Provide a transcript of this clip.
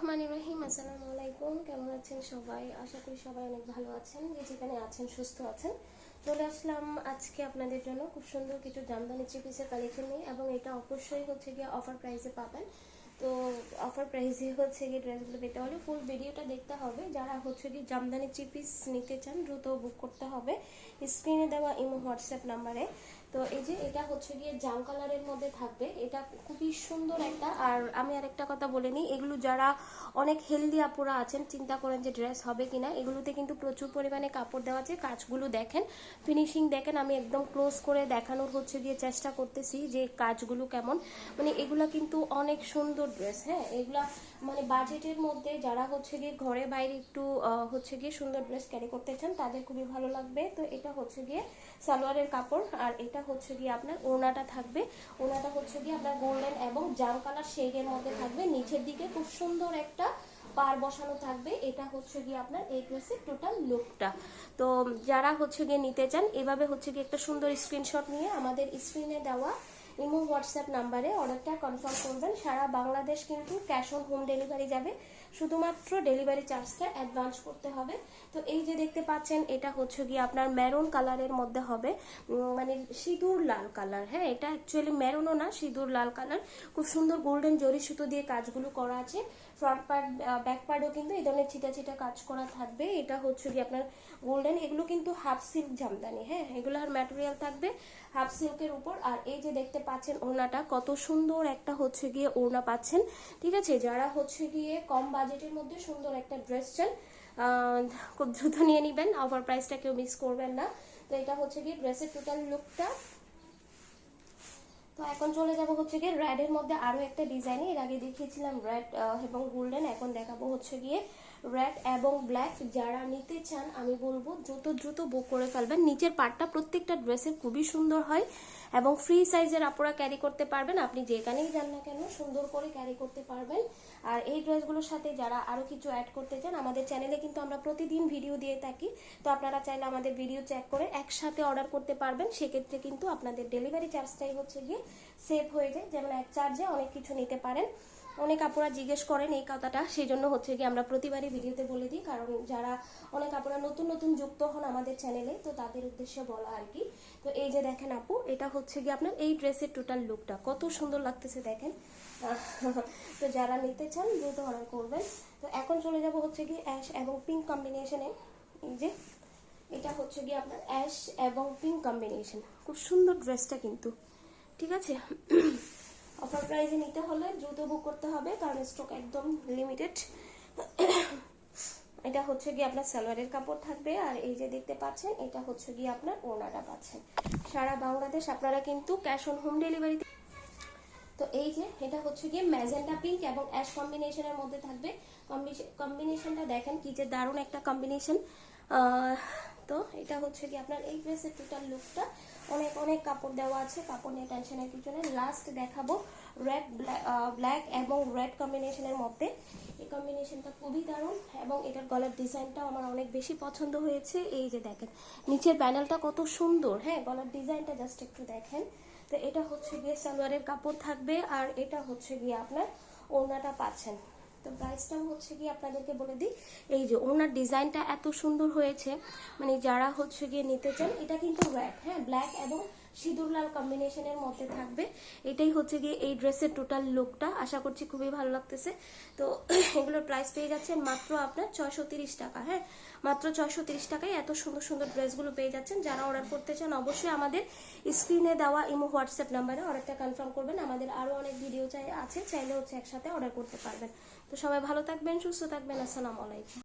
রহমানির রহিম। আসসালামু আলাইকুম। কেমন আছেন সবাই? আশা করি সবাই অনেক ভালো আছেন, যে যেখানে আছেন সুস্থ আছেন। চলে আসলাম আজকে আপনাদের জন্য খুব সুন্দর কিছু জামদানি থ্রি পিসের কালেকশন নিয়ে, এবং এটা অবশ্যই হচ্ছে গিয়ে অফার প্রাইসে পাবেন। তো অফার প্রাইসে হচ্ছে গিয়ে ড্রেসগুলো পেতে হলে ফুল ভিডিওটা দেখতে হবে। যারা হচ্ছে গিয়ে জামদানি থ্রি পিস নিতে চান দ্রুত বুক করতে হবে স্ক্রিনে দেওয়া ইমো হোয়াটসঅ্যাপ নাম্বারে। তো এই যে এটা হচ্ছে গিয়ে জাম কালারের মধ্যে থাকবে, এটা খুবই সুন্দর একটা। আর আমি আরেকটা কথা বলে নিই, এগুলো যারা অনেক হেলদি আপুরা আছেন, চিন্তা করেন যে ড্রেস হবে কিনা, এগুলোতে কিন্তু প্রচুর পরিমাণে কাপড় দেওয়া আছে। কাজগুলো দেখেন, ফিনিশিং দেখেন। আমি একদম ক্লোজ করে দেখানোর হচ্ছে গিয়ে চেষ্টা করতেছি যে কাজগুলো কেমন। মানে এগুলা কিন্তু অনেক সুন্দর ড্রেস। হ্যাঁ, এগুলা মানে বাজেটের মধ্যে যারা হচ্ছে গিয়ে ঘরে বাইরে একটু হচ্ছে গিয়ে সুন্দর ড্রেস ক্যারি করতে চান তাদের খুবই ভালো লাগবে। তো এটা হচ্ছে গিয়ে সালোয়ারের কাপড়, আর এটা হচ্ছে গিয়ে আপনার ওড়নাটা থাকবে। ওড়নাটা হচ্ছে গিয়ে আপনার গোল্ডেন এবং জাম কালার শেডের মধ্যে থাকবে। নিচের দিকে খুব সুন্দর একটা পার বসানো থাকবে। এটা হচ্ছে গিয়ে আপনার এই ড্রেসের টোটাল লুকটা। তো যারা হচ্ছে গিয়ে নিতে চান এভাবে হচ্ছে গিয়ে একটা সুন্দর স্ক্রিনশট নিয়ে আমাদের স্ক্রিনে দেওয়া ইমো হোয়াটসঅ্যাপ নাম্বারে অর্ডারটা কনফার্ম করবেন। সারা বাংলাদেশ কিন্তু ক্যাশ অন হোম ডেলিভারি যাবে, শুধুমাত্র ডেলিভারি চার্জটা অ্যাডভান্স করতে হবে। তো এই যে দেখতে পাচ্ছেন, এটা হচ্ছে গিয়ে আপনার মেরুন কালারের মধ্যে হবে, মানে সিঁদুর লাল কালার। হ্যাঁ, এটা অ্যাকচুয়ালি মেরুনও না, সিঁদুর লাল কালার। খুব সুন্দর গোল্ডেন জরি সুতো দিয়ে কাজগুলো করা আছে। ফ্রন্ট পার্ট ব্যাক পার্টও কিন্তু এই ধরনের ছিটা ছিটা কাজ করা থাকবে। এটা হচ্ছে গিয়ে আপনার গোল্ডেন। এগুলো কিন্তু হাফ সিল্ক জামদানি। হ্যাঁ, এগুলোর ম্যাটেরিয়াল থাকবে হাফ সিল্কের উপর। আর এই যে দেখতে পাচ্ছেন ওড়নাটা, কত সুন্দর একটা হচ্ছে গিয়ে ওড়না পাচ্ছেন। ঠিক আছে, যারা হচ্ছে গিয়ে কম বাজেটের মধ্যে সুন্দর একটা ড্রেস চান খুব দ্রুত নিয়ে নেবেন, অফার প্রাইসটা কেউ মিস করবেন না। তো এটা হচ্ছে গিয়ে ড্রেসের টোটাল লুকটা। তো এখন চলে যাব হচ্ছে গিয়ে রেডের মধ্যে আরো একটা ডিজাইনে। এর আগে দেখিয়েছিলাম রেড এবং গোল্ডেন, এখন দেখাবো হচ্ছে গিয়ে রেড এবং ব্ল্যাক। যারা নিতে চান আমি বলবো দ্রুত দ্রুত বুক করে ফেলবেন। নিচের পার্টটা প্রত্যেকটা ড্রেসের খুবই সুন্দর হয় এবং ফ্রি সাইজের আপনারা ক্যারি করতে পারবেন। আপনি যেখানেই যান না কেন সুন্দর করে ক্যারি করতে পারবেন। আর এই ড্রেসগুলোর সাথে যারা আরো কিছু অ্যাড করতে চান, আমাদের চ্যানেলে কিন্তু আমরা প্রতিদিন ভিডিও দিয়ে থাকি। তো আপনারা চাইলে আমাদের ভিডিও চেক করে একসাথে অর্ডার করতে পারবেন। সেক্ষেত্রে কিন্তু আপনাদের ডেলিভারি চার্জটাই হচ্ছে গিয়ে সেভ হয়ে যায়। যেমন এক চার্জে অনেক কিছু নিতে পারেন। অনেক আপুরা জিজ্ঞেস করেন এই কথাটা, সেই জন্য হচ্ছে গিয়ে আমরা প্রতিবারই ভিডিওতে বলে দিই, কারণ যারা অনেক আপুরা নতুন নতুন যুক্ত হন আমাদের চ্যানেলে, তো তাদের উদ্দেশ্যে বলা আর কি। তো এই যে দেখেন আপু, এটা হচ্ছে গিয়ে আপনার এই ড্রেসের টোটাল লুকটা কত সুন্দর লাগতেছে দেখেন। তো যারা নিতে চান দ্রুত অর্ডার করবেন। তো এখন চলে যাব হচ্ছে গিয়ে অ্যাশ এবং পিঙ্ক কম্বিনেশনে। এই যে এটা হচ্ছে গিয়ে আপনার অ্যাশ এবং পিঙ্ক কম্বিনেশন, খুব সুন্দর ড্রেসটা কিন্তু। ঠিক আছে, অফার প্রাইসে নিতে হলে দ্রুত বুক করতে হবে, কারণ স্টক একদম লিমিটেড। এটা হচ্ছে গিয়ে আপনার সালোয়ারের কাপড় থাকবে, আর এই যে দেখতে পাচ্ছেন এটা হচ্ছে গিয়ে আপনার ওড়নাটা পাচ্ছেন। সারা বাংলাদেশ আপনারা কিন্তু ক্যাশ অন হোম ডেলিভারি। তো এই যে এটা হচ্ছে গিয়ে ম্যাজেন্টা পিঙ্ক এবং অ্যাশ কম্বিনেশনের মধ্যে থাকবে। কম্বিনেশনটা দেখেন কি যে দারুণ একটা কম্বিনেশন। তো এটা হচ্ছে কি আপনার এই ড্রেসের টোটাল লুকটা। অনেক অনেক কাপড় দেওয়া আছে, কাপড় নিয়ে টেনশনের কিছু নেই। লাস্ট দেখাবো রেড ব্ল্যাক এবং রেড কম্বিনেশনের মধ্যে। এই কম্বিনেশনটা খুবই দারুণ এবং এটার গলার ডিজাইনটাও আমার অনেক বেশি পছন্দ হয়েছে। এই যে দেখেন নিচের প্যানেলটা কত সুন্দর। হ্যাঁ, গলার ডিজাইনটা জাস্ট একটু দেখেন। তো এটা হচ্ছে গিয়ে সালোয়ারের কাপড় থাকবে, আর এটা হচ্ছে গিয়ে আপনার ওড়নাটা পাচ্ছেন। তো প্রাইসটাও হচ্ছে গিয়ে আপনাদেরকে বলে দিই। এই যে ওড়নার ডিজাইনটা এত সুন্দর হয়েছে, মানে যারা হচ্ছে গিয়ে নিতে চান, এটা কিন্তু রেড, হ্যাঁ, ব্ল্যাক এবং সিঁদুর লাল কম্বিনেশনের মধ্যে থাকবে। এটাই হচ্ছে গিয়ে এই ড্রেসের টোটাল লুকটা। আশা করছি খুবই ভালো লাগতেছে। তো এগুলোর প্রাইস পেয়ে যাচ্ছেন মাত্র আপনার 630 টাকা। হ্যাঁ, মাত্র 630 টাকায় এত সুন্দর সুন্দর ড্রেসগুলো পেয়ে যাচ্ছেন। যারা অর্ডার করতে চান অবশ্যই আমাদের স্ক্রিনে দেওয়া ইমো হোয়াটসঅ্যাপ নাম্বারে অর্ডারটা কনফার্ম করবেন। আমাদের আরো অনেক ভিডিও চাই আছে, চাইলে হচ্ছে একসাথে অর্ডার করতে পারবেন। তো সবাই ভালো থাকবেন, সুস্থ থাকবেন। আসসালামু আলাইকুম।